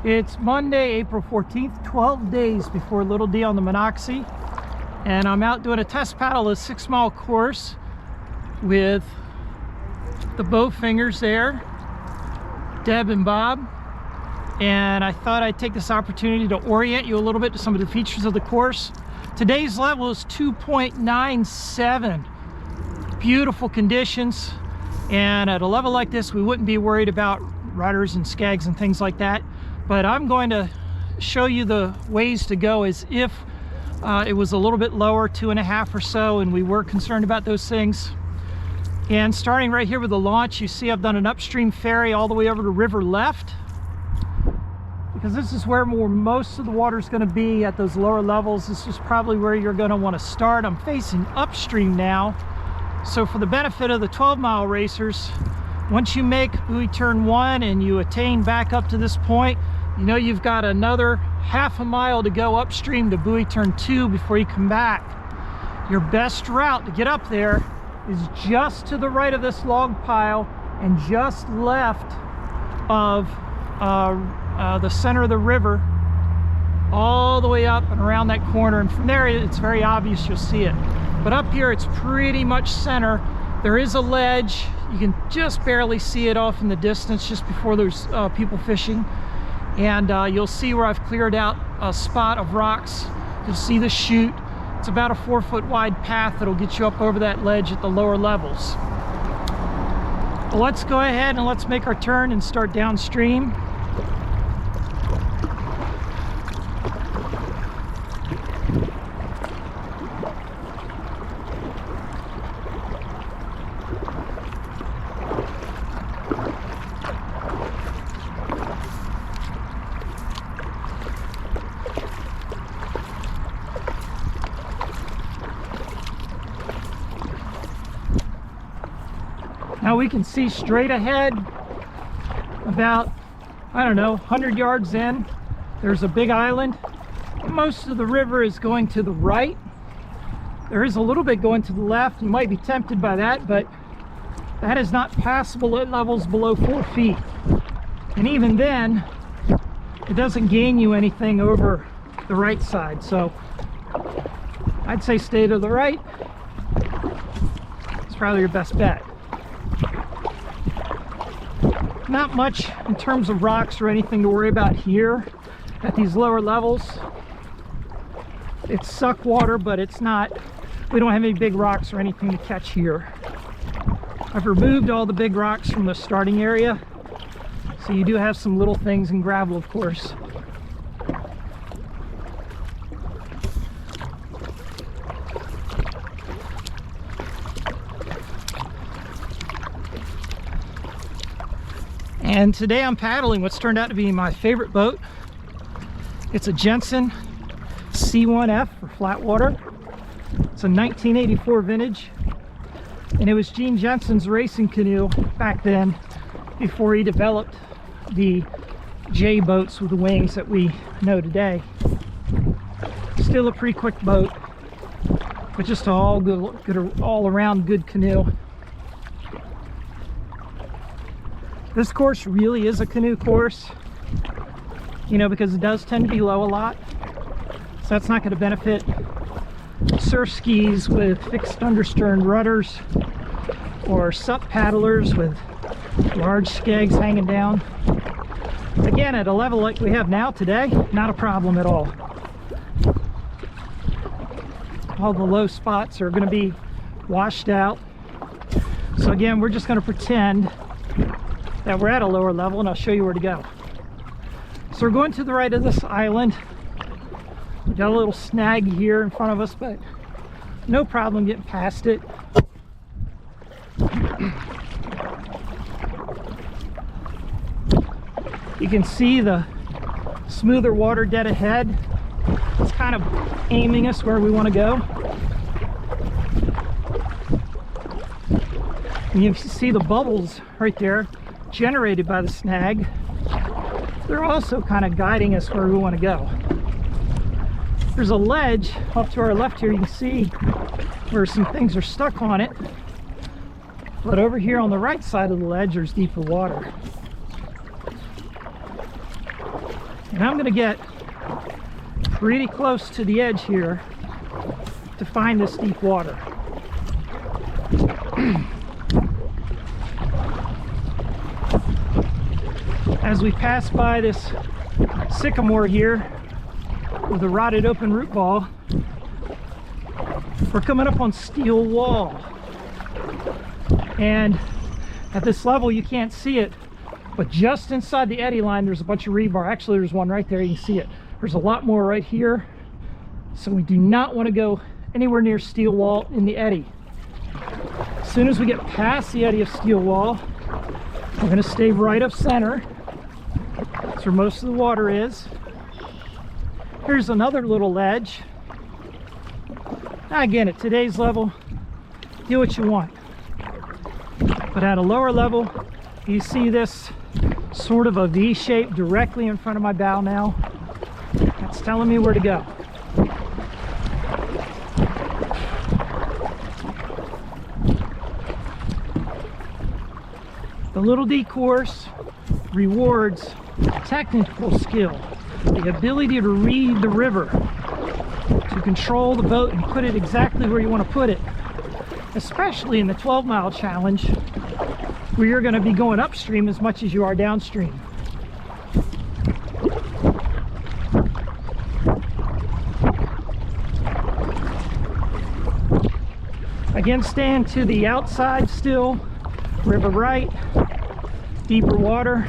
It's Monday, April 14th, 12 days before Little D on the Monocacy, and I'm out doing a test paddle, a 6-mile course with the Bowfingers there, Deb and Bob, and I thought I'd take this opportunity to orient you a little bit to some of the features of the course. Today's level is 2.97. Beautiful conditions, and at a level like this we wouldn't be worried about rudders and skags and things like that. But I'm going to show you the ways to go as if it was a little bit lower, 2.5 or so, and we were concerned about those things. And starting right here with the launch, you see I've done an upstream ferry all the way over to river left, because this is where most of the water is going to be at those lower levels. This is probably where you're going to want to start. I'm facing upstream now, so for the benefit of the 12-mile racers, once you make buoy turn 1 and you attain back up to this point, you know you've got another half a mile to go upstream to buoy turn 2 before you come back. Your best route to get up there is just to the right of this log pile and just left of the center of the river, all the way up and around that corner, and from there it's very obvious, you'll see it. But up here it's pretty much center. There is a ledge, you can just barely see it off in the distance just before there's people fishing. And you'll see where I've cleared out a spot of rocks. You'll see the chute. It's about a 4-foot wide path that'll get you up over that ledge at the lower levels. Well, let's go ahead and let's make our turn and start downstream. Now we can see straight ahead, about, I don't know, 100 yards in, there's a big island. Most of the river is going to the right. There is a little bit going to the left. You might be tempted by that, but that is not passable at levels below 4 feet. And even then, it doesn't gain you anything over the right side. So I'd say stay to the right. It's probably your best bet. Not much in terms of rocks or anything to worry about here at these lower levels. It's suck water, but it's not, we don't have any big rocks or anything to catch here. I've removed all the big rocks from the starting area, so you do have some little things in gravel, of course. And today I'm paddling what's turned out to be my favorite boat. It's a Jensen C1F for flat water. It's a 1984 vintage, and it was Gene Jensen's racing canoe back then, before he developed the J boats with the wings that we know today. Still a pretty quick boat, but just all around good canoe. This course really is a canoe course, you know, because it does tend to be low a lot. So that's not going to benefit surf skis with fixed understern rudders or sup paddlers with large skags hanging down. Again, at a level like we have now today, not a problem at all. All the low spots are going to be washed out. So again, we're just going to pretend that we're at a lower level, and I'll show you where to go. So we're going to the right of this island. We got a little snag here in front of us, but no problem getting past it. You can see the smoother water dead ahead. It's kind of aiming us where we want to go. And you can see the bubbles right there generated by the snag. They're also kind of guiding us where we want to go. There's a ledge off to our left here, you can see where some things are stuck on it. But over here on the right side of the ledge, there's deeper water. And I'm going to get pretty close to the edge here to find this deep water. As we pass by this sycamore here with a rotted open root ball, we're coming up on steel wall. And at this level you can't see it, but just inside the eddy line there's a bunch of rebar. Actually, there's one right there, you can see it. There's a lot more right here. So we do not want to go anywhere near steel wall in the eddy. As soon as we get past the eddy of steel wall, we're going to stay right up center. That's where most of the water is. Here's another little ledge. Now again, at today's level, do what you want. But at a lower level, you see this sort of a V shape directly in front of my bow now. That's telling me where to go. The Little D course rewards technical skill, the ability to read the river, to control the boat and put it exactly where you want to put it, especially in the 12-mile challenge where you're going to be going upstream as much as you are downstream. Again, stand to the outside still, river right, deeper water.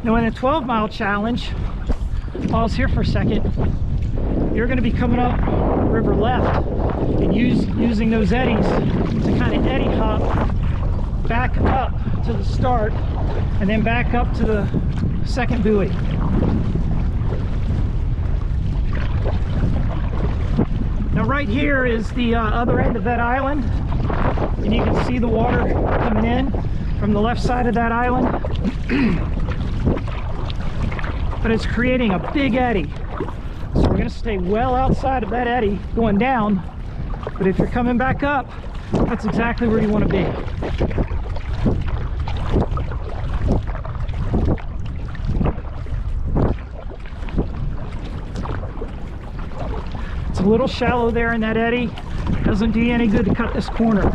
Now in the 12-mile challenge, pause here for a second, you're going to be coming up river left and using those eddies to kind of eddy hop back up to the start and then back up to the second buoy. Now right here is the other end of that island, and you can see the water coming in from the left side of that island. But it's creating a big eddy. So we're going to stay well outside of that eddy going down, but if you're coming back up, that's exactly where you want to be. It's a little shallow there in that eddy. Doesn't do you any good to cut this corner.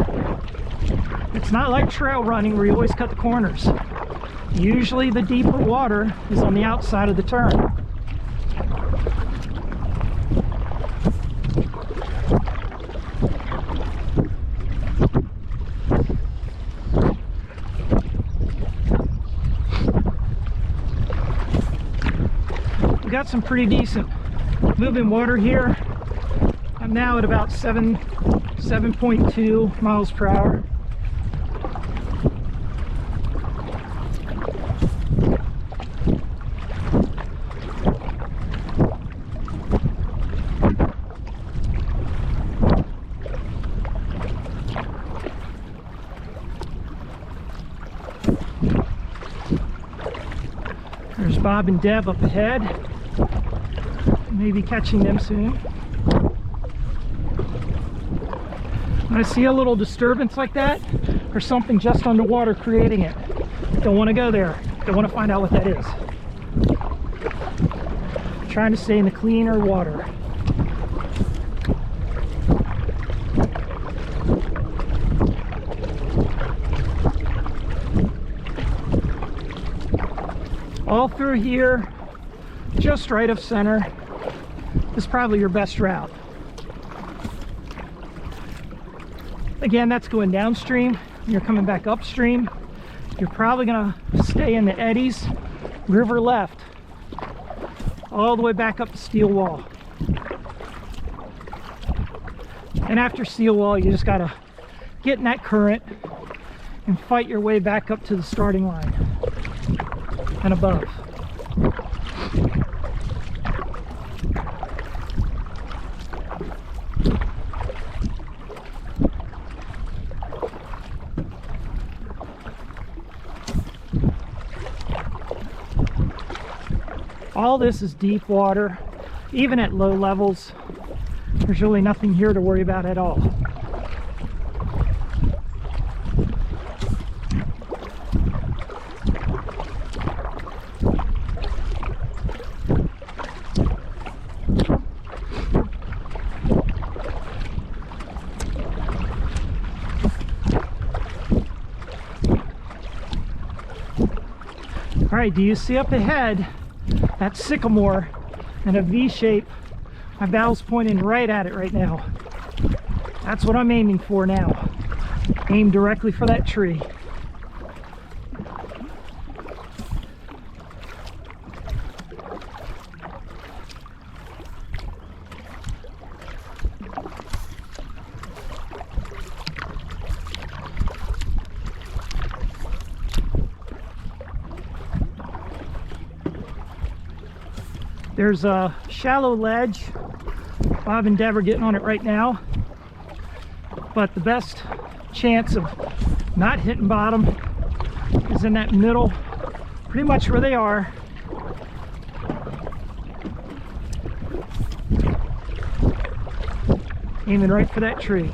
It's not like trail running where you always cut the corners. Usually the deeper water is on the outside of the turn. We got some pretty decent moving water here. I'm now at about 7.2 miles per hour. There's Bob and Deb up ahead. Maybe catching them soon. When I see a little disturbance like that, or something just underwater creating it, don't want to go there. Don't want to find out what that is. I'm trying to stay in the cleaner water. All through here, just right of center, is probably your best route. Again, that's going downstream. You're coming back upstream. You're probably going to stay in the eddies, river left, all the way back up to steel wall. And after steel wall, you just got to get in that current and fight your way back up to the starting line and above. All this is deep water. Even at low levels, there's really nothing here to worry about at all. All right, do you see up ahead that sycamore in a V shape? My bow's pointing right at it right now. That's what I'm aiming for now. Aim directly for that tree. There's a shallow ledge. Bob and Deb are getting on it right now. But the best chance of not hitting bottom is in that middle, pretty much where they are. Aiming right for that tree.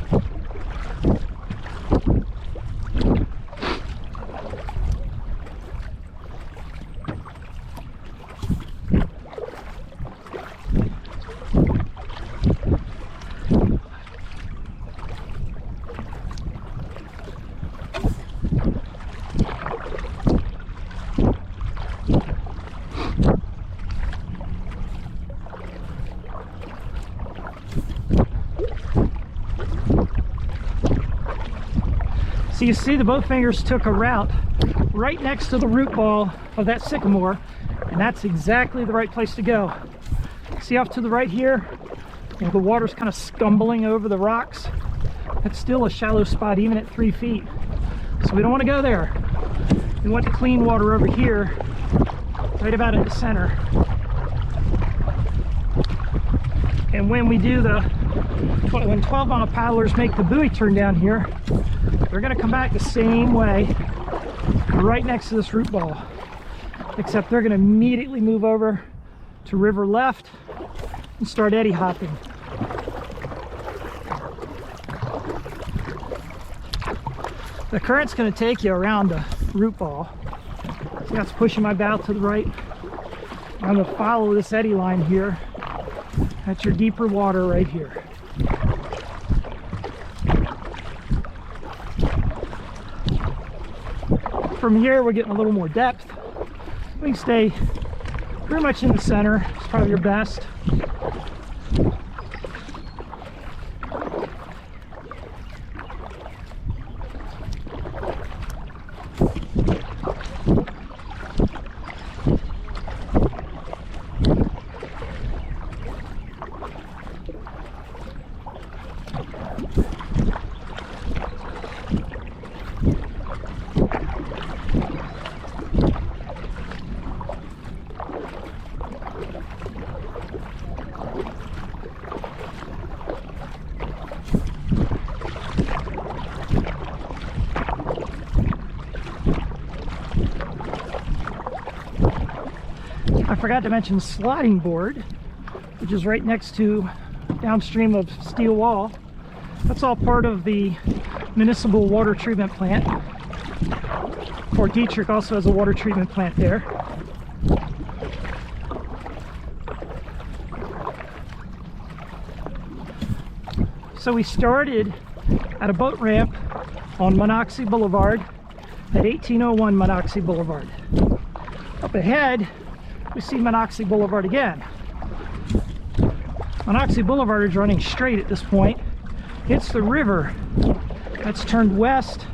So you see the both fingers took a route right next to the root ball of that sycamore, and that's exactly the right place to go. See off to the right here, the water's kind of scumbling over the rocks. That's still a shallow spot even at 3 feet. So we don't want to go there. We want the clean water over here, right about in the center. And when we do when 12-mile paddlers make the buoy turn down here, they're going to come back the same way, right next to this root ball. Except they're going to immediately move over to river left and start eddy hopping. The current's going to take you around the root ball. See how it's pushing my bow to the right? I'm going to follow this eddy line here. That's your deeper water right here. From here, we're getting a little more depth. We can stay pretty much in the center. It's probably your best. I forgot to mention the sliding board, which is right next to downstream of steel wall. That's all part of the municipal water treatment plant. Fort Detrick also has a water treatment plant there. So we started at a boat ramp on Monocacy Boulevard at 1801 Monocacy Boulevard. Up ahead, we see Monocacy Boulevard again. Monocacy Boulevard is running straight at this point. It's the river that's turned west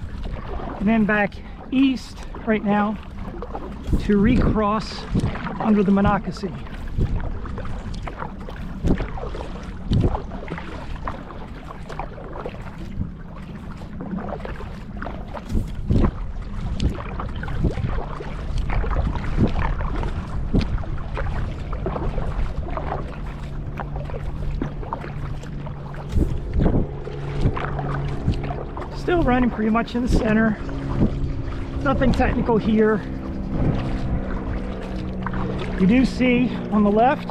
and then back east right now to recross under the Monocacy. Still running pretty much in the center. Nothing technical here. You do see on the left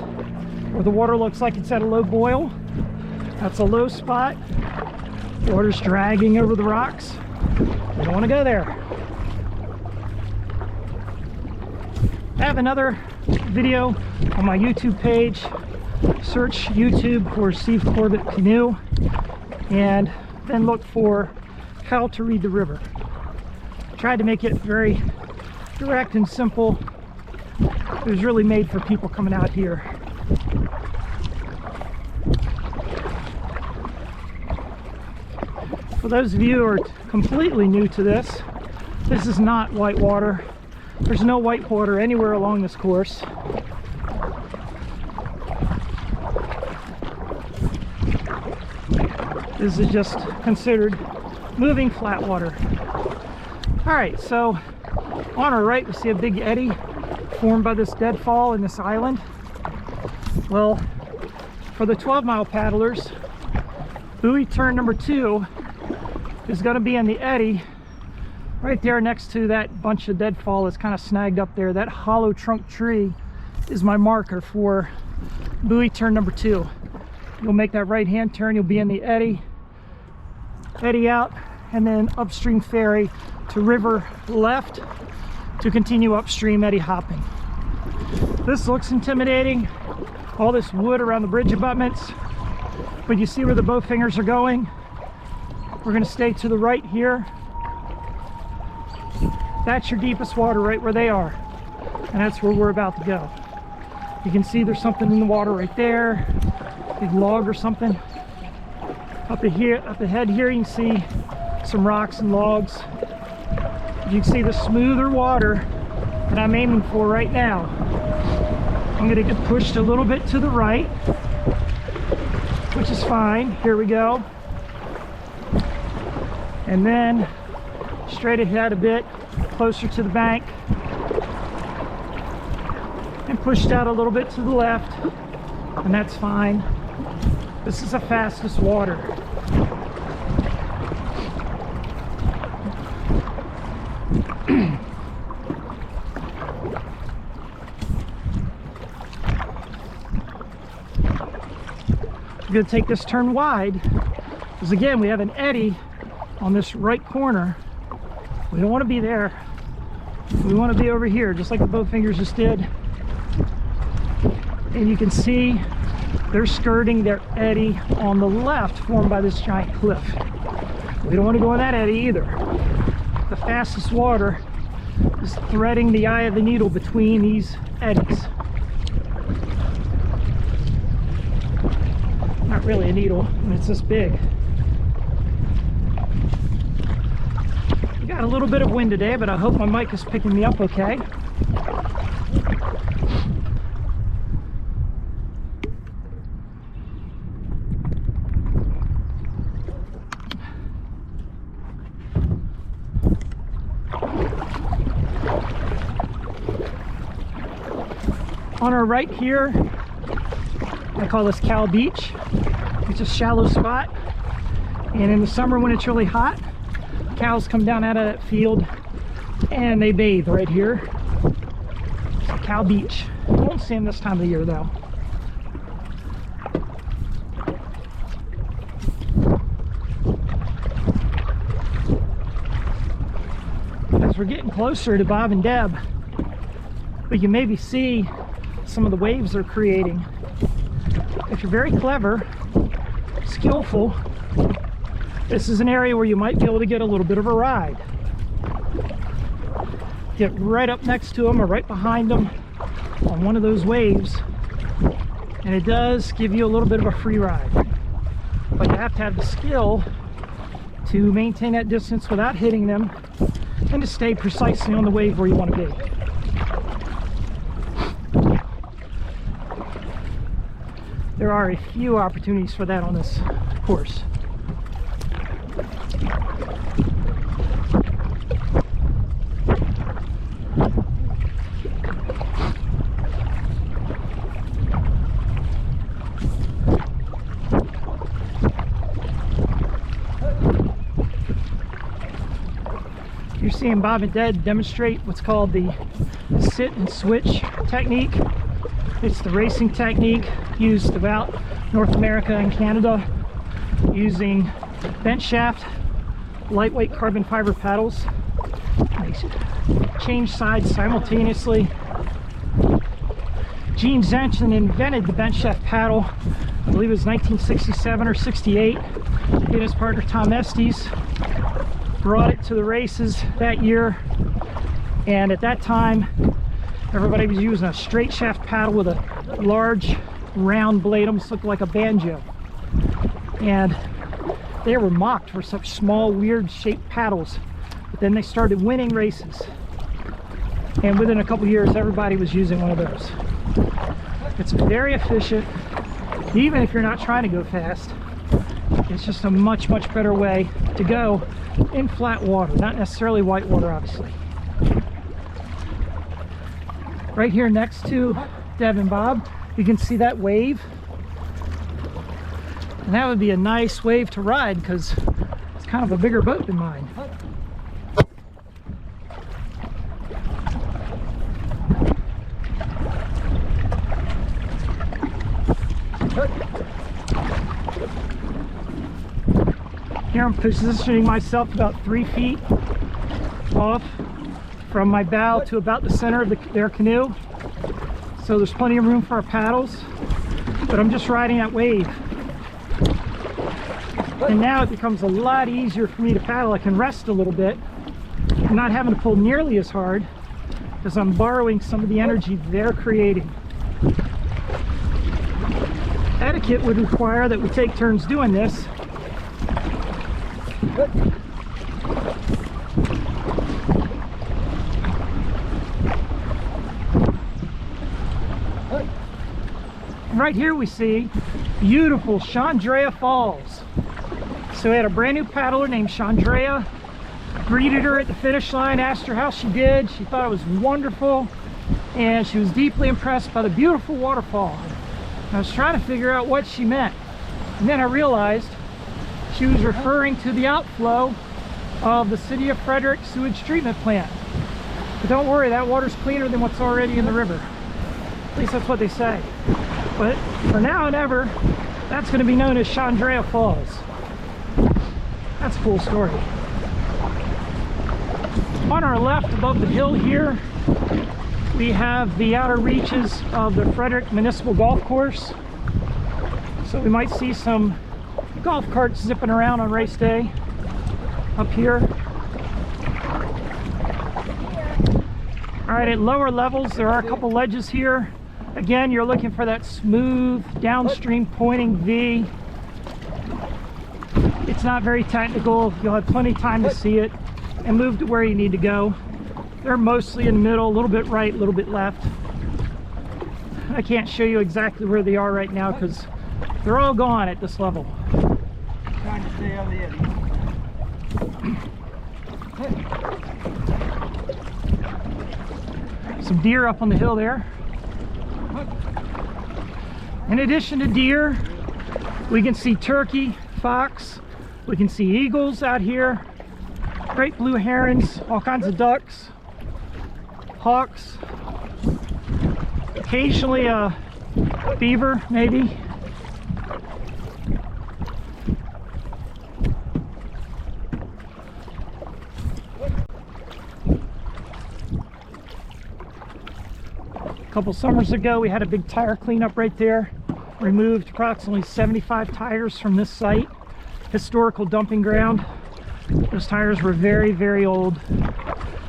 where the water looks like it's at a low boil. That's a low spot. Water's dragging over the rocks. We don't want to go there. I have another video on my YouTube page. Search YouTube for Steve Corbett Canoe and then look for how to read the river. Tried to make it very direct and simple It was really made for people coming out here. For those of you who are completely new to this, this is not whitewater. There's no whitewater anywhere along this course. This is just considered moving flat water. All right, so on our right we see a big eddy formed by this deadfall in this island. Well, for the 12-mile paddlers, buoy turn number 2 is going to be in the eddy right there next to that bunch of deadfall that's kind of snagged up there. That hollow trunk tree is my marker for buoy turn number 2. You'll make that right hand turn, you'll be in the eddy out, and then upstream ferry to river left to continue upstream eddy hopping. This looks intimidating, all this wood around the bridge abutments, but you see where the bow fingers are going. We're going to stay to the right here. That's your deepest water right where they are, and that's where we're about to go. You can see there's something in the water right there, big log or something. Up ahead here you can see some rocks and logs. You can see the smoother water that I'm aiming for right now. I'm going to get pushed a little bit to the right, which is fine. Here we go. And then straight ahead a bit, closer to the bank, and pushed out a little bit to the left, and that's fine. This is the fastest water. We're going to take this turn wide because again we have an eddy on this right corner. We don't want to be there. We want to be over here, just like the bow fingers just did. And you can see they're skirting their eddy on the left, formed by this giant cliff. We don't want to go in that eddy either. The fastest water is threading the eye of the needle between these eddies. Not really a needle, and it's this big. We got a little bit of wind today, but I hope my mic is picking me up okay. On our right here, I call this Cow Beach. It's a shallow spot, and in the summer when it's really hot, cows come down out of that field and they bathe right here. It's a Cow Beach. You won't see them this time of the year though. As we're getting closer to Bob and Deb, we can maybe see some of the waves they're creating. If you're very clever, skillful, this is an area where you might be able to get a little bit of a ride. Get right up next to them or right behind them on one of those waves, and it does give you a little bit of a free ride. But you have to have the skill to maintain that distance without hitting them and to stay precisely on the wave where you want to be. There are a few opportunities for that on this course. You're seeing Bob and Deb demonstrate what's called the sit and switch technique. It's the racing technique used throughout North America and Canada using bench shaft, lightweight carbon fiber paddles. They change sides simultaneously. Gene Zenchen invented the bench shaft paddle, I believe it was 1967 or 68. He and his partner Tom Estes brought it to the races that year, and at that time Everybody was using a straight shaft paddle with a large round blade, almost looked like a banjo. And they were mocked for such small, weird shaped paddles. But then they started winning races. And within a couple years, everybody was using one of those. It's very efficient, even if you're not trying to go fast. It's just a much, much better way to go in flat water, not necessarily white water, obviously. Right here next to Deb and Bob, you can see that wave. And that would be a nice wave to ride because it's kind of a bigger boat than mine. Here I'm positioning myself about 3 feet off from my bow to about the center of their canoe. So there's plenty of room for our paddles, but I'm just riding that wave. And now it becomes a lot easier for me to paddle. I can rest a little bit. I'm not having to pull nearly as hard because I'm borrowing some of the energy they're creating. Etiquette would require that we take turns doing this. Right here we see beautiful Chandrea Falls. So we had a brand new paddler named Chandrea. Greeted her at the finish line, asked her how she did. She thought it was wonderful, and she was deeply impressed by the beautiful waterfall. I was trying to figure out what she meant, and then I realized she was referring to the outflow of the City of Frederick sewage treatment plant. But don't worry, that water's cleaner than what's already in the river. At least that's what they say. But for now and ever, that's going to be known as Chandrea Falls. That's a cool story. On our left, above the hill here, we have the outer reaches of the Frederick Municipal Golf Course. So we might see some golf carts zipping around on race day up here. All right, at lower levels, there are a couple ledges here. Again, you're looking for that smooth downstream pointing V. It's not very technical. You'll have plenty of time to see it and move to where you need to go. They're mostly in the middle, a little bit right, a little bit left. I can't show you exactly where they are right now because they're all gone at this level. Trying to stay on the edge. Some deer up on the hill there. In addition to deer, we can see turkey, fox, we can see eagles out here, great blue herons, all kinds of ducks, hawks, occasionally a beaver maybe. A couple summers ago we had a big tire cleanup right there. Removed approximately 75 tires from this site, historical dumping ground. Those tires were very, very old.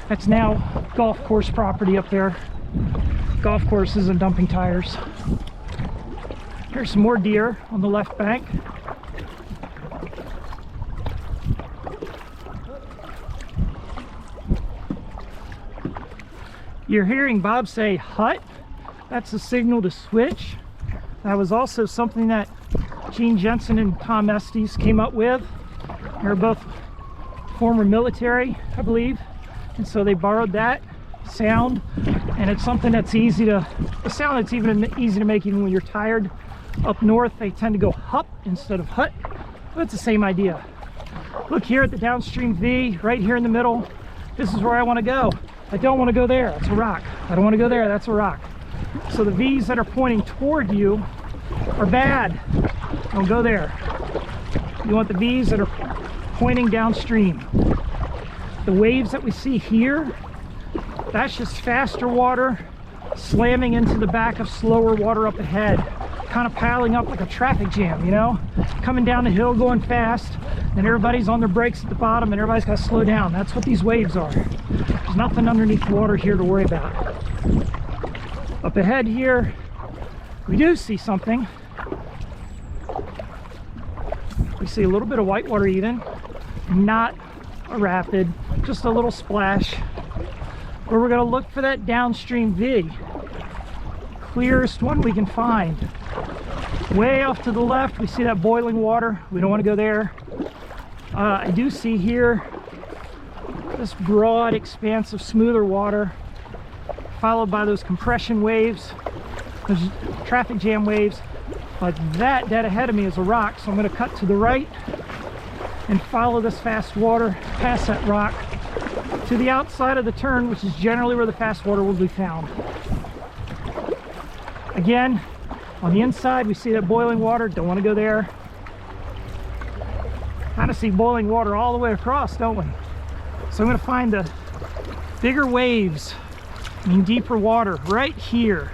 That's now golf course property up there. Golf courses and dumping tires. Here's some more deer on the left bank. You're hearing Bob say hut. That's a signal to switch. That was also something that Gene Jensen and Tom Estes came up with. They're both former military, I believe, and so they borrowed that sound, and it's something that's easy to, a sound that's even easy to make even when you're tired. Up north they tend to go hup instead of hut, but it's the same idea. Look here at the downstream V right here in the middle. This is where I want to go. I don't want to go there, that's a rock. I don't want to go there, that's a rock. So the V's that are pointing toward you are bad. Don't go there. You want the V's that are pointing downstream. The waves that we see here, that's just faster water slamming into the back of slower water up ahead, kind of piling up like a traffic jam, you know? Coming down the hill going fast, and everybody's on their brakes at the bottom and everybody's got to slow down. That's what these waves are. There's nothing underneath the water here to worry about. Up ahead here, we do see something. We see a little bit of whitewater even, not a rapid, just a little splash. Where we're going to look for that downstream V. Clearest one we can find. Way off to the left, we see that boiling water. We don't want to go there. I do see here this broad expanse of smoother water, followed by those compression waves, those traffic jam waves. But that dead ahead of me is a rock, so I'm going to cut to the right and follow this fast water past that rock to the outside of the turn, which is generally where the fast water will be found. Again, on the inside we see that boiling water. Don't want to go there. Kind of see boiling water all the way across, don't we? So I'm going to find the bigger waves, deeper water right here.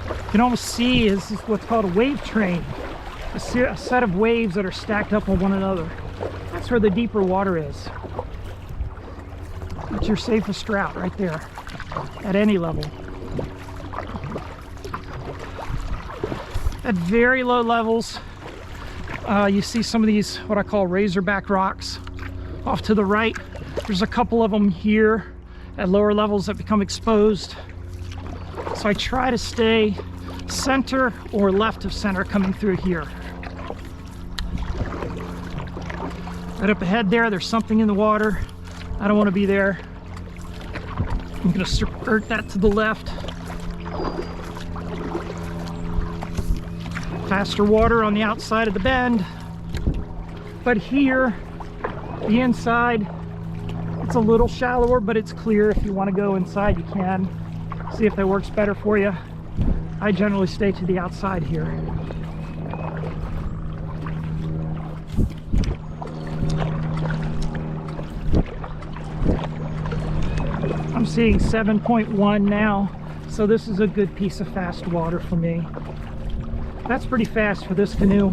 You can almost see this is what's called a wave train, a set of waves that are stacked up on one another. That's where the deeper water is. That's your safest route right there at any level. At very low levels, you see some of these what I call razorback rocks off to the right. There's a couple of them here at lower levels that become exposed. So I try to stay center or left of center coming through here. Right up ahead there's something in the water. I don't want to be there. I'm going to skirt that to the left. Faster water on the outside of the bend. But here, the inside, it's a little shallower, but it's clear. If you want to go inside, you can. See if that works better for you. I generally stay to the outside here. I'm seeing 7.1 now, so this is a good piece of fast water for me. That's pretty fast for this canoe.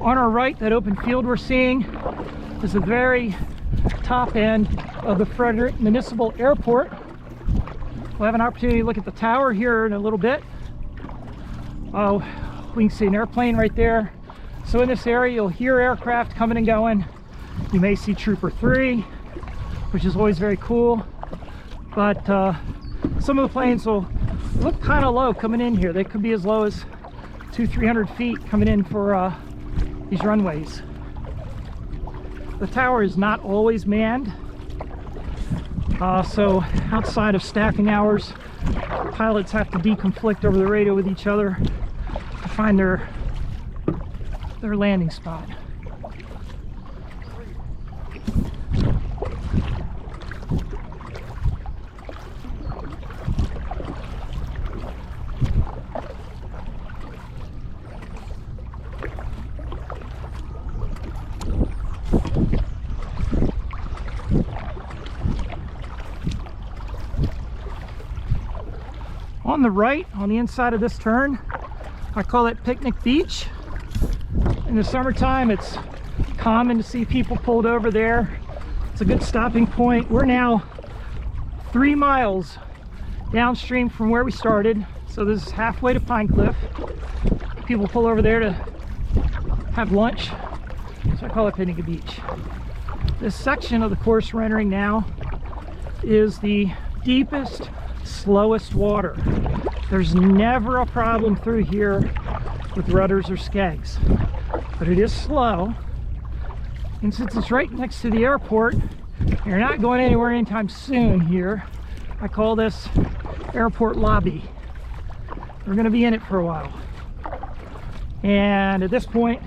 On our right, that open field we're seeing is the very top end of the Frederick Municipal Airport. We'll have an opportunity to look at the tower here in a little bit. Oh, we can see an airplane right there. So in this area, you'll hear aircraft coming and going. You may see Trooper 3, which is always very cool. But some of the planes will look kind of low coming in here. They could be as low as 200-300 feet coming in for these runways. The tower is not always manned. So outside of staffing hours, pilots have to deconflict over the radio with each other to find their landing spot. On the right, on the inside of this turn, I call it Picnic Beach. In the summertime, it's common to see people pulled over there. It's a good stopping point. We're now 3 miles downstream from where we started, so this is halfway to Pine Cliff. People pull over there to have lunch, so I call it Picnic Beach. This section of the course we're entering now is the deepest, slowest water. There's never a problem through here with rudders or skegs, but it is slow. And since it's right next to the airport, you're not going anywhere anytime soon here. I call this airport lobby. We're going to be in it for a while. And at this point,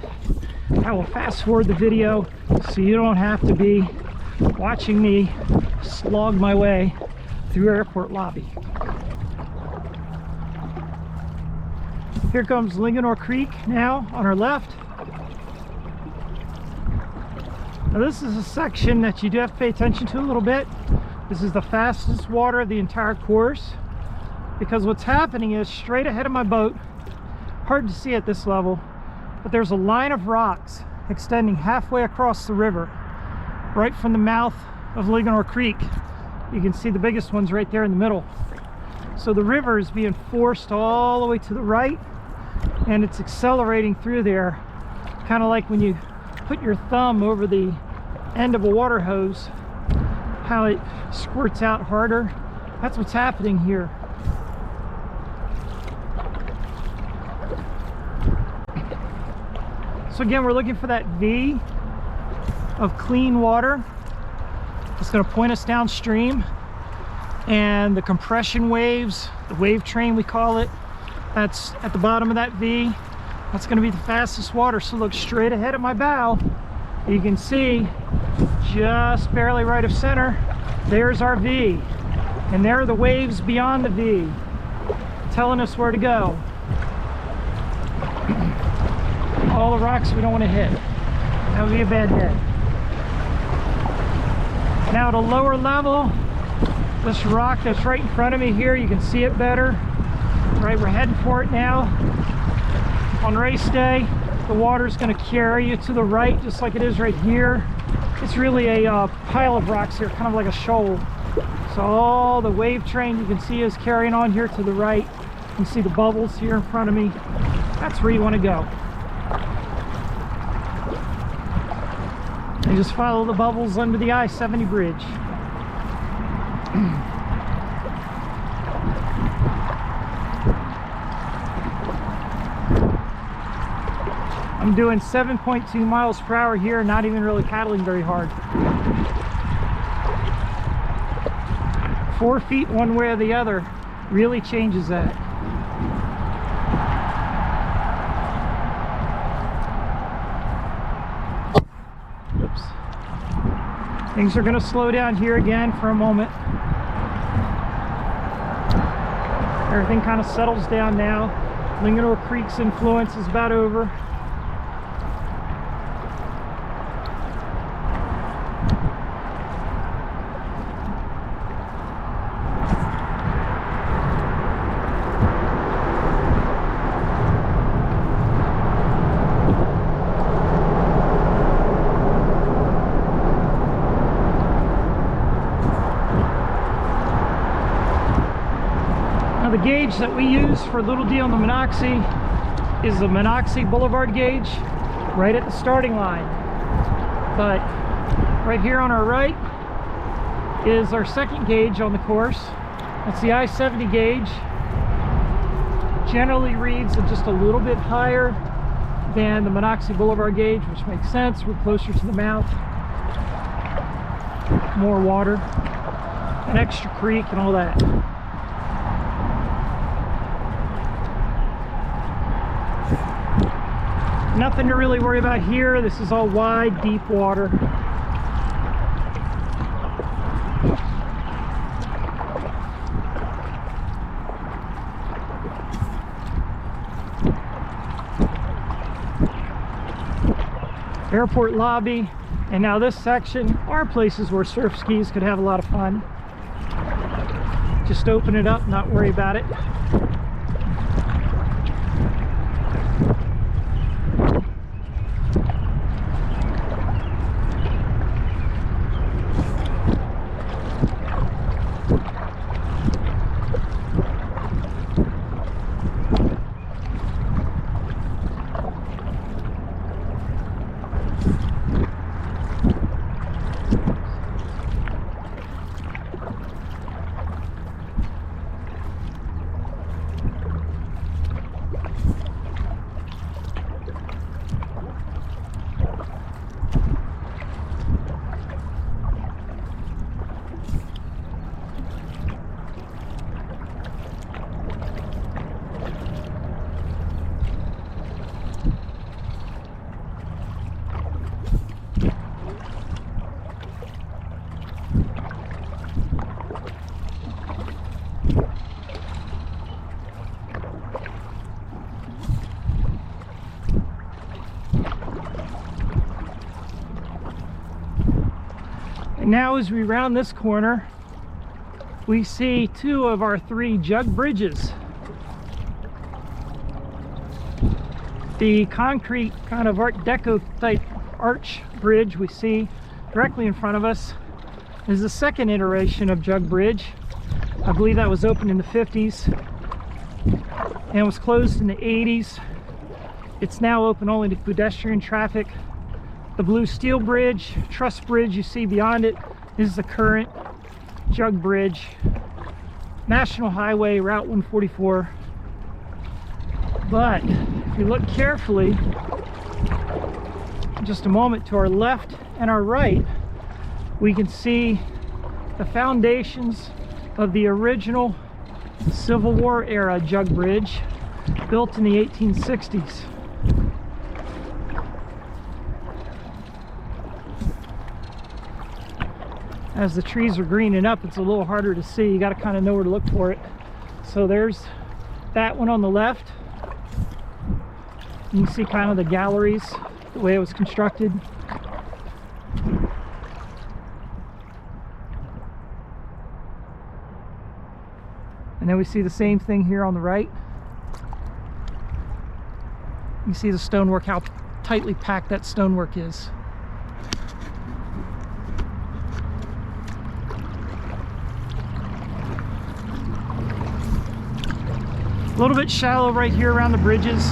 I will fast forward the video so you don't have to be watching me slog my way through airport lobby. Here comes Linganore Creek now on our left. Now this is a section that you do have to pay attention to a little bit. This is the fastest water of the entire course, because what's happening is straight ahead of my boat, hard to see at this level, but there's a line of rocks extending halfway across the river, right from the mouth of Ligonor Creek. You can see the biggest ones right there in the middle. So the river is being forced all the way to the right, and it's accelerating through there, kind of like when you put your thumb over the end of a water hose, how it squirts out harder. That's what's happening here. So again, we're looking for that V of clean water. It's going to point us downstream, and the compression waves, the wave train we call it, that's at the bottom of that V. That's going to be the fastest water. So look straight ahead at my bow. You can see just barely right of center, there's our V, and there are the waves beyond the V telling us where to go. All the rocks we don't want to hit. That would be a bad hit. Now at a lower level, this rock that's right in front of me here, you can see it better. Right, we're heading for it now. On race day, the water's going to carry you to the right, just like it is right here. It's really a pile of rocks here, kind of like a shoal. So all the wave train you can see is carrying on here to the right. You can see the bubbles here in front of me. That's where you want to go. And just follow the bubbles under the I-70 bridge. I'm doing 7.2 miles per hour here, not even really paddling very hard. 4 feet one way or the other really changes that. Oops. Things are going to slow down here again for a moment. Everything kind of settles down now. Ligonor Creek's influence is about over. Now the gauge that we use for Little D on the Monocacy is the Monocacy Boulevard gauge, right at the starting line. But right here on our right is our second gauge on the course. That's the I-70 gauge. Generally reads just a little bit higher than the Monocacy Boulevard gauge, which makes sense. We're closer to the mouth. More water, an extra creek and all that. Nothing to really worry about here. This is all wide, deep water. Airport lobby, and now this section are places where surf skis could have a lot of fun. Just open it up, not worry about it. Now as we round this corner, we see 2 of our 3 jug bridges. The concrete kind of Art Deco type arch bridge we see directly in front of us is the second iteration of jug bridge. I believe that was opened in the 50s and was closed in the 80s. It's now open only to pedestrian traffic. The blue steel bridge, truss bridge you see beyond it, is the current jug bridge. National Highway, Route 144. But if you look carefully, in just a moment, to our left and our right, we can see the foundations of the original Civil War era jug bridge built in the 1860s. As the trees are greening up, it's a little harder to see. You got to kind of know where to look for it. So there's that one on the left. You can see kind of the galleries, the way it was constructed. And then we see the same thing here on the right. You see the stonework, how tightly packed that stonework is. A little bit shallow right here around the bridges.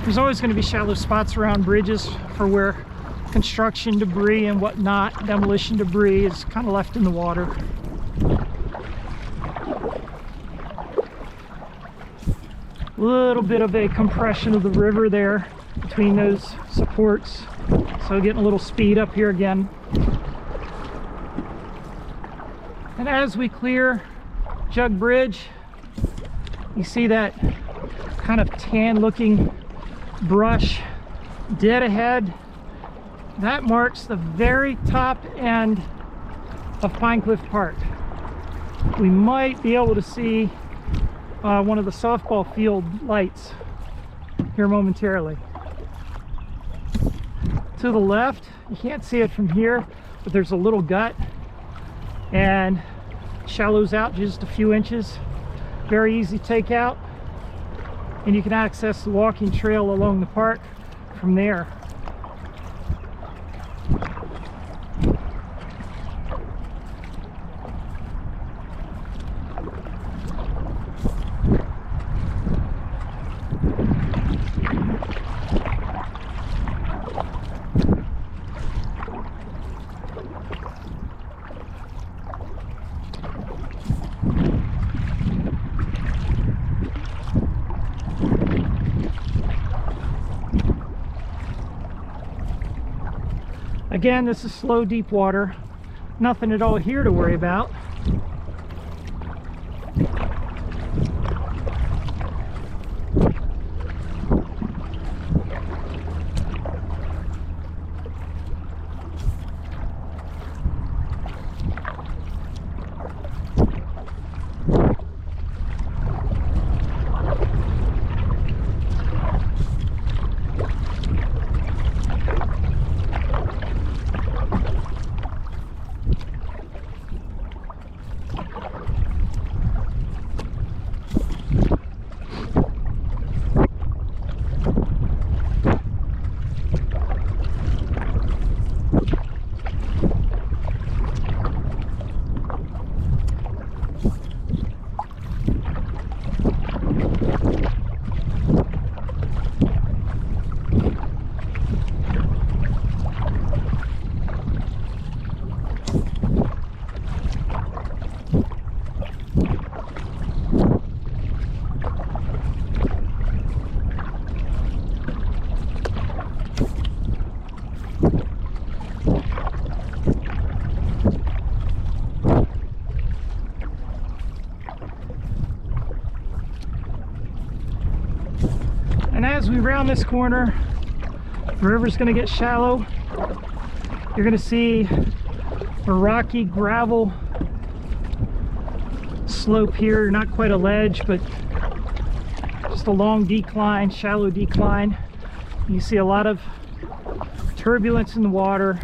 There's always going to be shallow spots around bridges for where construction debris and whatnot, demolition debris, is kind of left in the water. A little bit of a compression of the river there between those supports, so getting a little speed up here again. And as we clear Jug Bridge, you see that kind of tan looking brush dead ahead. That marks the very top end of Pinecliff Park. We might be able to see one of the softball field lights here momentarily. To the left, you can't see it from here, but there's a little gut and shallows out just a few inches. Very easy takeout, and you can access the walking trail along the park from there. Again, this is slow, deep water. Nothing at all here to worry about. And as we round this corner, the river's going to get shallow. You're going to see a rocky gravel slope here, not quite a ledge, but just a long decline, shallow decline. You see a lot of turbulence in the water,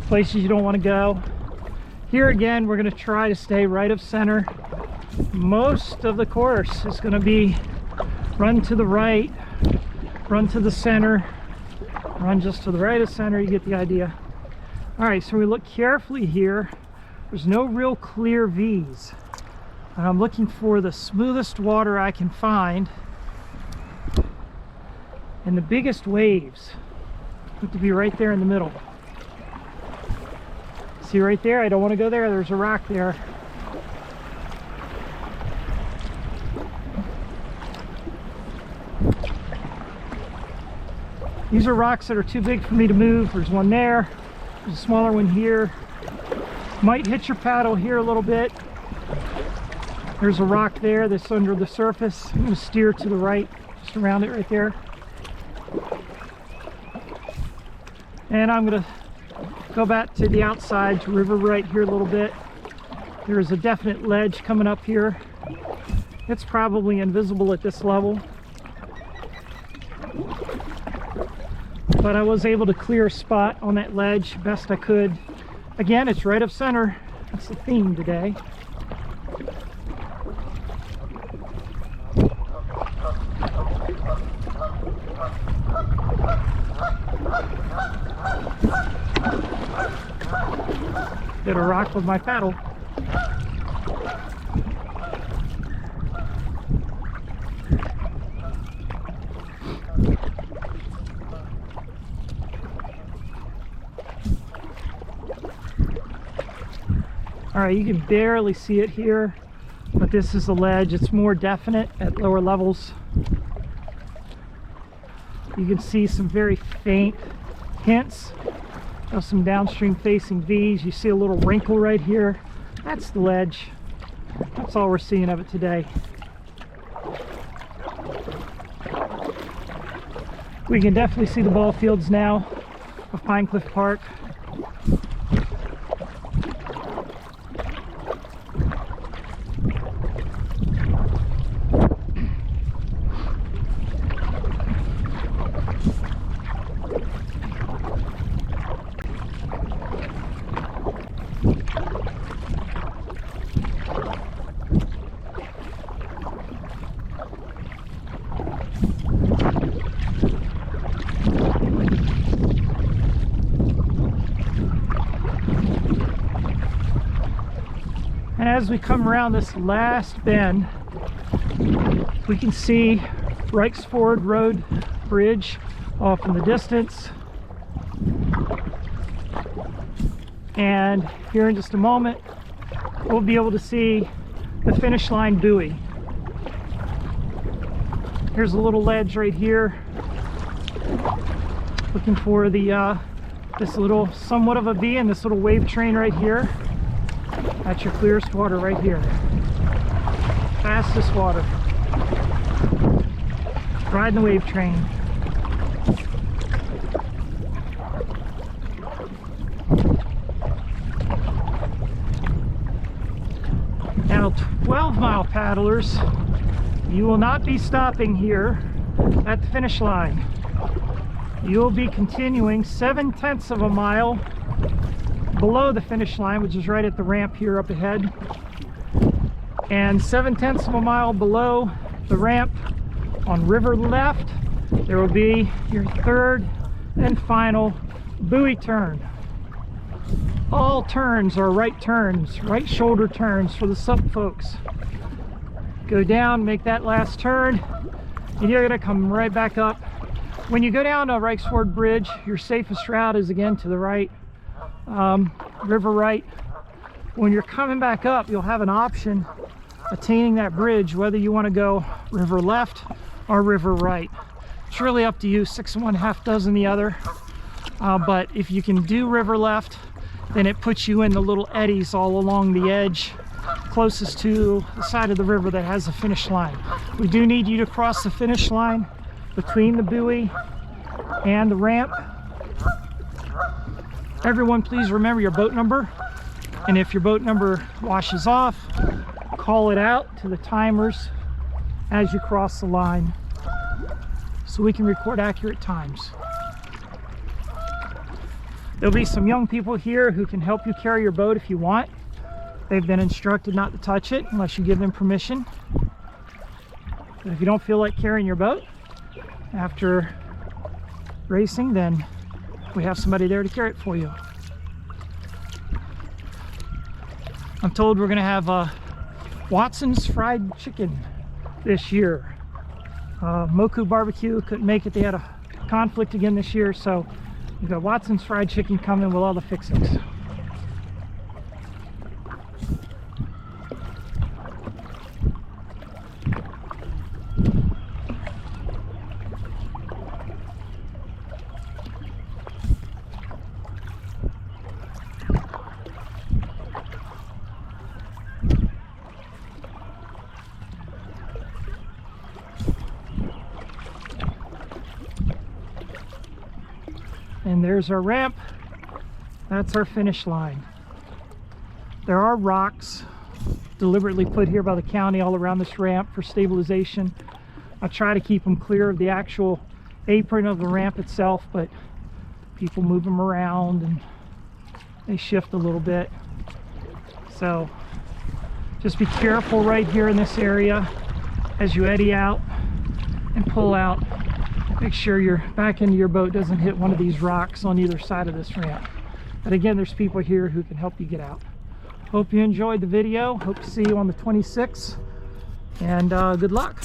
places you don't want to go. Here again, we're going to try to stay right of center. Most of the course is going to be run to the right, run to the center, run just to the right of center. You get the idea. All right, so we look carefully here. There's no real clear V's. And I'm looking for the smoothest water I can find. And the biggest waves look to be right there in the middle. See right there? I don't want to go there. There's a rock there. These are rocks that are too big for me to move. There's one there. There's a smaller one here. Might hit your paddle here a little bit. There's a rock there that's under the surface. I'm going to steer to the right, just around it right there. And I'm going to go back to the outside to river right here a little bit. There is a definite ledge coming up here. It's probably invisible at this level, but I was able to clear a spot on that ledge best I could. Again, it's right of center. That's the theme today. Hit a rock with my paddle. All right, you can barely see it here, but this is the ledge. It's more definite at lower levels. You can see some very faint hints of some downstream facing V's. You see a little wrinkle right here. That's the ledge. That's all we're seeing of it today. We can definitely see the ball fields now of Pine Cliff Park. And as we come around this last bend, we can see Reichs Ford Road Bridge off in the distance. And here in just a moment, we'll be able to see the finish line buoy. Here's a little ledge right here. Looking for the this little somewhat of a V and this little wave train right here. That's your clearest water right here. Fastest water. Riding the wave train. Now 12-mile paddlers, you will not be stopping here at the finish line. You will be continuing 7/10 of a mile below the finish line, which is right at the ramp here up ahead, and 7/10 of a mile below the ramp on river left, there will be your third and final buoy turn. All turns are right turns, right shoulder turns for the sup folks. Go down, make that last turn, and you're going to come right back up. When you go down to Reichs Ford Bridge, your safest route is again to the right, river right. When you're coming back up, you'll have an option attaining that bridge, whether you want to go river left or river right. It's really up to you, 6 1/2 dozen the other. But if you can do river left, then it puts you in the little eddies all along the edge, closest to the side of the river that has a finish line. We do need you to cross the finish line between the buoy and the ramp. Everyone, please remember your boat number, and if your boat number washes off, call it out to the timers as you cross the line so we can record accurate times. There'll be some young people here who can help you carry your boat if you want. They've been instructed not to touch it unless you give them permission. But if you don't feel like carrying your boat after racing, then we have somebody there to carry it for you. I'm told we're going to have Watson's fried chicken this year. Moku Barbecue couldn't make it. They had a conflict again this year, so we've got Watson's fried chicken coming with all the fixings. And there's our ramp. That's our finish line. There are rocks deliberately put here by the county all around this ramp for stabilization. I try to keep them clear of the actual apron of the ramp itself, but people move them around and they shift a little bit. So just be careful right here in this area as you eddy out and pull out. Make sure your back end of your boat doesn't hit one of these rocks on either side of this ramp. But again, there's people here who can help you get out. Hope you enjoyed the video. Hope to see you on the 26th, and good luck.